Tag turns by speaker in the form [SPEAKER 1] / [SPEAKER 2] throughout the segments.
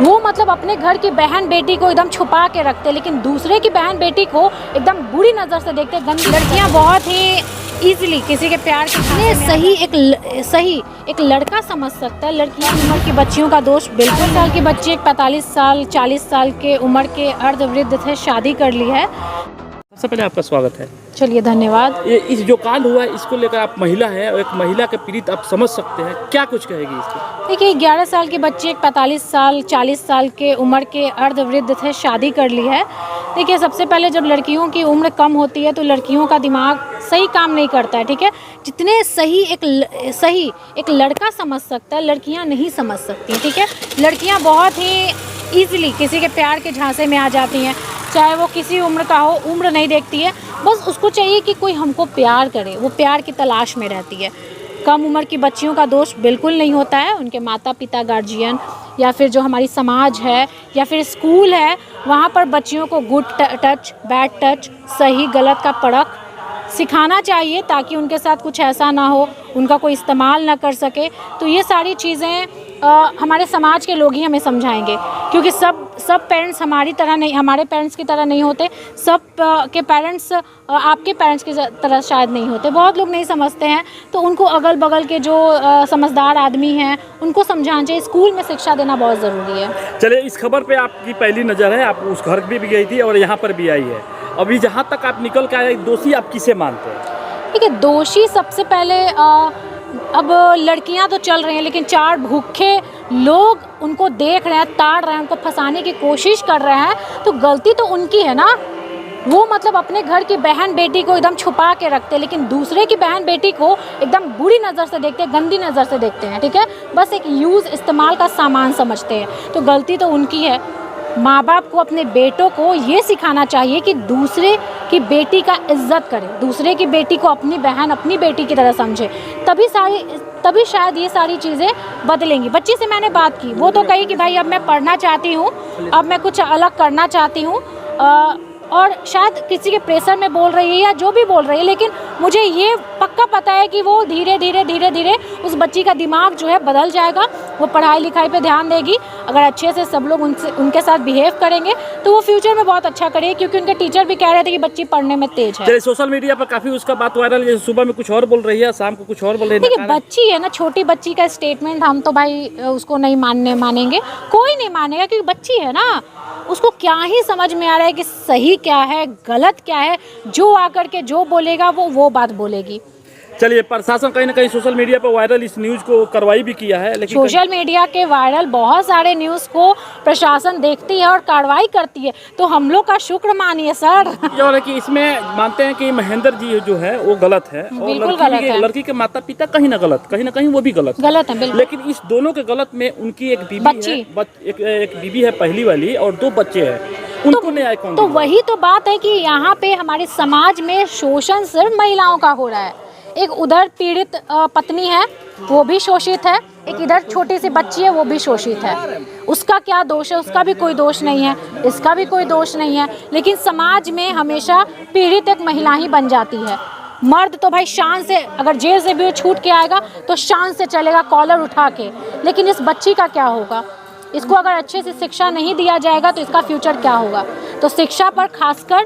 [SPEAKER 1] वो मतलब अपने घर की बहन बेटी को एकदम छुपा के रखते, लेकिन दूसरे की बहन बेटी को एकदम बुरी नज़र से देखते। गंदी लड़कियां बहुत ही ईजिली किसी के प्यार के सही एक लड़का समझ सकता है। लड़कियां उम्र की बच्चियों का दोष बिल्कुल। साल की बच्ची एक 45 साल 40 साल के उम्र के अर्धवृद्ध थे, शादी कर ली है।
[SPEAKER 2] सबसे पहले आपका स्वागत है।
[SPEAKER 1] चलिए धन्यवाद।
[SPEAKER 2] ये इस जो कांड हुआ है इसको लेकर आप महिला हैं और एक महिला के पीड़ित आप समझ सकते हैं, क्या कुछ कहेगी इसको?
[SPEAKER 1] देखिए 11 साल की बच्ची एक 45 साल 40 साल के उम्र के अर्धवृद्ध थे, शादी कर ली है। देखिए सबसे पहले जब लड़कियों की उम्र कम होती है तो लड़कियों का दिमाग सही काम नहीं करता है, ठीक है। जितने सही एक लड़का समझ सकता है, लड़कियां नहीं समझ सकती, ठीक है। लड़कियां बहुत ही ईजिली किसी के प्यार के झांसे में आ जाती हैं, चाहे वो किसी उम्र का हो, उम्र नहीं देखती है। बस उसको चाहिए कि कोई हमको प्यार करे, वो प्यार की तलाश में रहती है। कम उम्र की बच्चियों का दोष बिल्कुल नहीं होता है। उनके माता पिता, गार्जियन या फिर जो हमारी समाज है या फिर स्कूल है, वहाँ पर बच्चियों को गुड टच, बैड टच, सही गलत का परख सिखाना चाहिए, ताकि उनके साथ कुछ ऐसा ना हो, उनका कोई इस्तेमाल ना कर सके। तो ये सारी चीज़ें हमारे समाज के लोग ही हमें समझाएंगे, क्योंकि सब पेरेंट्स हमारी तरह नहीं, हमारे पेरेंट्स की तरह नहीं होते। सब के पेरेंट्स आपके पेरेंट्स की तरह शायद नहीं होते। बहुत लोग नहीं समझते हैं, तो उनको अगल बगल के जो समझदार आदमी हैं उनको समझाना चाहिए। स्कूल में शिक्षा देना बहुत ज़रूरी है।
[SPEAKER 2] चलिए, इस खबर पे आपकी पहली नज़र है, आप उस घर भी गई थी और यहाँ पर भी आई है। अभी जहाँ तक आप निकल के आए, दोषी आप किसे मानते हैं?
[SPEAKER 1] ठीक है, दोषी सबसे पहले अब लड़कियां तो चल रही हैं, लेकिन 4 भूखे लोग उनको देख रहे हैं, ताड़ रहे हैं, उनको फंसाने की कोशिश कर रहे हैं, तो गलती तो उनकी है ना। वो मतलब अपने घर की बहन बेटी को एकदम छुपा के रखते, लेकिन दूसरे की बहन बेटी को एकदम बुरी नज़र से देखते, गंदी नज़र से देखते हैं, ठीक है। बस एक इस्तेमाल का सामान समझते हैं, तो गलती तो उनकी है। माँ बाप को अपने बेटों को ये सिखाना चाहिए कि दूसरे की बेटी का इज्जत करे, दूसरे की बेटी को अपनी बहन, अपनी बेटी की तरह समझे, तभी शायद ये सारी चीज़ें बदलेंगी। बच्ची से मैंने बात की, वो तो कही कि भाई अब मैं पढ़ना चाहती हूँ, अब मैं कुछ अलग करना चाहती हूँ, और शायद किसी के प्रेशर में बोल रही है या जो भी बोल रही है, लेकिन मुझे ये पक्का पता है कि वो धीरे धीरे उस बच्ची का दिमाग जो है बदल जाएगा। वो पढ़ाई लिखाई पे ध्यान देगी। अगर अच्छे से सब लोग उनके साथ बिहेव करेंगे तो वो फ्यूचर में बहुत अच्छा करेगी, क्योंकि उनके टीचर भी कह रहे थे कि बच्ची पढ़ने में तेज है।
[SPEAKER 2] चलिए, सोशल मीडिया पर काफ़ी उसका बात वायरल है, सुबह में कुछ और बोल रही है, शाम को कुछ और बोल रही है।
[SPEAKER 1] देखिए बच्ची है ना, छोटी बच्ची का स्टेटमेंट हम तो भाई उसको नहीं मानेंगे, कोई नहीं मानेगा, क्योंकि बच्ची है ना, उसको क्या ही समझ में आ रहा है कि सही क्या है गलत क्या है। जो आकर के जो बोलेगा वो बात बोलेगी।
[SPEAKER 2] चलिए, प्रशासन कहीं ना कहीं सोशल मीडिया पर वायरल इस न्यूज़ को कार्रवाई भी किया है, लेकिन
[SPEAKER 1] सोशल मीडिया के वायरल बहुत सारे न्यूज़ को प्रशासन देखती है और कार्रवाई करती है, तो हम लोग का शुक्र मानिए सर।
[SPEAKER 2] और है कि इसमें मानते हैं कि महेंद्र जी जो है वो गलत है, और लड़की के माता पिता कहीं ना कहीं वो भी गलत है। लेकिन इस दोनों के गलत में उनकी एक बीवी है, एक बीवी है पहली वाली, और 2 बच्चे हैं, उनको न्याय कौन?
[SPEAKER 1] तो वही तो बात है कि यहाँ पे हमारे समाज में शोषण सिर्फ महिलाओं का हो रहा है। एक उधर पीड़ित पत्नी है, वो भी शोषित है, एक इधर छोटी सी बच्ची है, वो भी शोषित है। उसका क्या दोष है? उसका भी कोई दोष नहीं है, इसका भी कोई दोष नहीं है, लेकिन समाज में हमेशा पीड़ित एक महिला ही बन जाती है। मर्द तो भाई शान से, अगर जेल से भी वो छूट के आएगा तो शान से चलेगा, कॉलर उठा के। लेकिन इस बच्ची का क्या होगा? इसको अगर अच्छे से शिक्षा नहीं दिया जाएगा तो इसका फ्यूचर क्या होगा? तो शिक्षा पर खासकर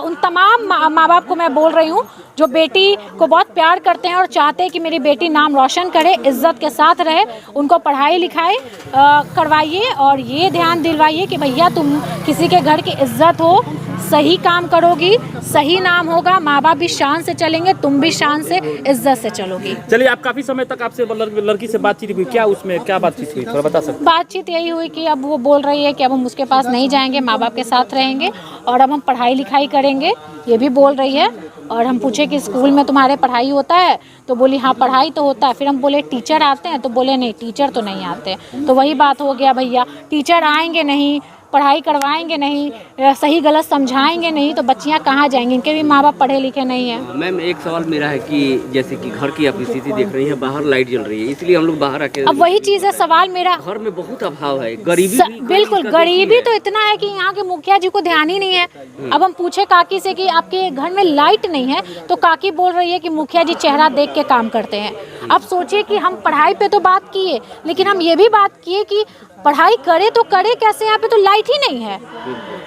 [SPEAKER 1] उन तमाम माँ बाप को मैं बोल रही हूँ जो बेटी को बहुत प्यार करते हैं और चाहते हैं कि मेरी बेटी नाम रोशन करे, इज्जत के साथ रहे, उनको पढ़ाई लिखाई करवाइए और ये ध्यान दिलवाइए कि भैया तुम किसी के घर की इज्जत हो, सही काम करोगी, सही नाम होगा, माँ बाप भी शान से चलेंगे, तुम भी शान से इज्जत से चलोगी।
[SPEAKER 2] चलिए, आप काफ़ी समय तक आपसे लड़की से बातचीत हुई, क्या उसमें क्या बातचीत हुई, थोड़ा बता सकते?
[SPEAKER 1] बातचीत यही हुई कि अब वो बोल रही है कि अब हम उसके पास नहीं जाएंगे, माँ बाप के साथ रहेंगे और अब हम पढ़ाई लिखाई करेंगे, ये भी बोल रही है। और हम पूछे कि स्कूल में तुम्हारे पढ़ाई होता है? तो बोली हाँ पढ़ाई तो होता है। फिर हम बोले टीचर आते हैं? तो बोले नहीं, टीचर तो नहीं आते। तो वही बात हो गया भैया, टीचर आएंगे नहीं, पढ़ाई करवाएंगे नहीं, सही गलत समझाएंगे नहीं, तो बच्चियां कहाँ जाएंगी? इनके भी माँ बाप पढ़े लिखे नहीं हैं।
[SPEAKER 3] मैम, एक सवाल मेरा है कि जैसे कि घर की आप स्थिति देख रही हैं, बाहर लाइट जल रही है, इसलिए हम लोग बाहर आके,
[SPEAKER 1] अब वही चीज़ है, सवाल मेरा,
[SPEAKER 3] घर में बहुत अभाव है, गरीबी
[SPEAKER 1] बिल्कुल गरीबी तो इतना है कि यहाँ के मुखिया जी को ध्यान ही नहीं है। अब हम पूछे काकी से कि आपके घर में लाइट नहीं है, तो काकी बोल रही है कि मुखिया जी चेहरा देख के काम करते हैं। अब सोचिए कि हम पढ़ाई पे तो बात किए, लेकिन हम ये भी बात किए कि पढ़ाई करे तो करे कैसे, यहाँ पे तो लाइट ही नहीं है।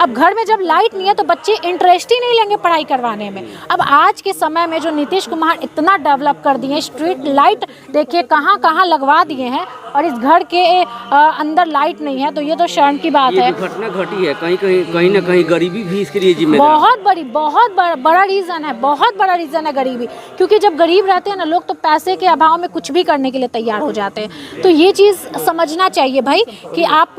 [SPEAKER 1] अब घर में जब लाइट नहीं है तो बच्चे इंटरेस्ट ही नहीं लेंगे पढ़ाई करवाने में। अब आज के समय में जो नीतीश कुमार इतना डेवलप कर दिए, स्ट्रीट लाइट देखिए कहाँ कहाँ लगवा दिए हैं, और इस घर के अंदर लाइट नहीं है, तो ये तो शर्म की बात है।
[SPEAKER 3] घटना घटी है, कहीं ना कहीं गरीबी भी इसके लिए जिम्मेदार।
[SPEAKER 1] बहुत बड़ा रीज़न है, बहुत बड़ा रीज़न है गरीबी। क्योंकि जब गरीब रहते हैं ना लोग, तो पैसे के अभाव में कुछ भी करने के लिए तैयार हो जाते हैं। तो ये चीज़ समझना चाहिए भाई कि आप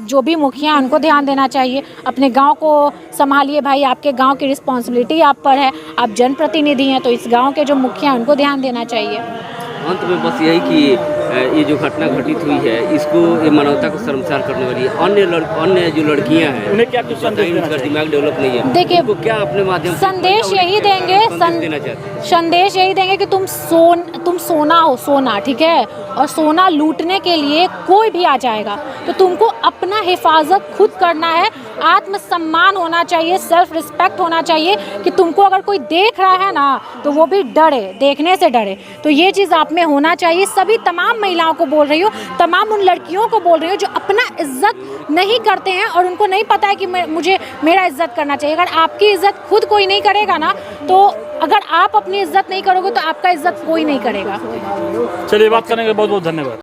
[SPEAKER 1] जो भी मुखिया उनको ध्यान देना चाहिए, अपने गांव को संभालिए भाई, आपके गांव की रिस्पॉन्सिबिलिटी आप पर है, आप जनप्रतिनिधि हैं, तो इस गांव के जो मुखिया उनको ध्यान देना चाहिए।
[SPEAKER 3] अंत में बस यही कि ये जो घटना घटित हुई है, इसको ये मानवता को शर्मसार करने वाली है। अन्य जो लड़कियां हैं उन्हें क्या कुछ संदेश, दिमाग डेवलप नहीं है,
[SPEAKER 1] देखिए
[SPEAKER 3] तो क्या अपने माध्यम
[SPEAKER 1] संदेश यही देंगे, संदेश यही देंगे कि तुम सोना हो, सोना, ठीक है, और सोना लूटने के लिए कोई भी आ जाएगा, तो तुमको अपना हिफाजत खुद करना है। आत्मसम्मान होना चाहिए, सेल्फ रिस्पेक्ट होना चाहिए कि तुमको अगर कोई देख रहा है ना तो वो भी डरे, देखने से डरे। तो ये चीज़ आप में होना चाहिए। सभी तमाम महिलाओं को बोल रही हूँ, तमाम उन लड़कियों को बोल रही हूँ जो अपना इज्जत नहीं करते हैं और उनको नहीं पता है कि मुझे मेरा इज्जत करना चाहिए। अगर आपकी इज्जत खुद कोई नहीं करेगा ना, तो अगर आप अपनी इज्जत नहीं करोगे तो आपका इज्जत कोई नहीं करेगा।
[SPEAKER 2] चलिए, बात करने के लिए बहुत बहुत धन्यवाद।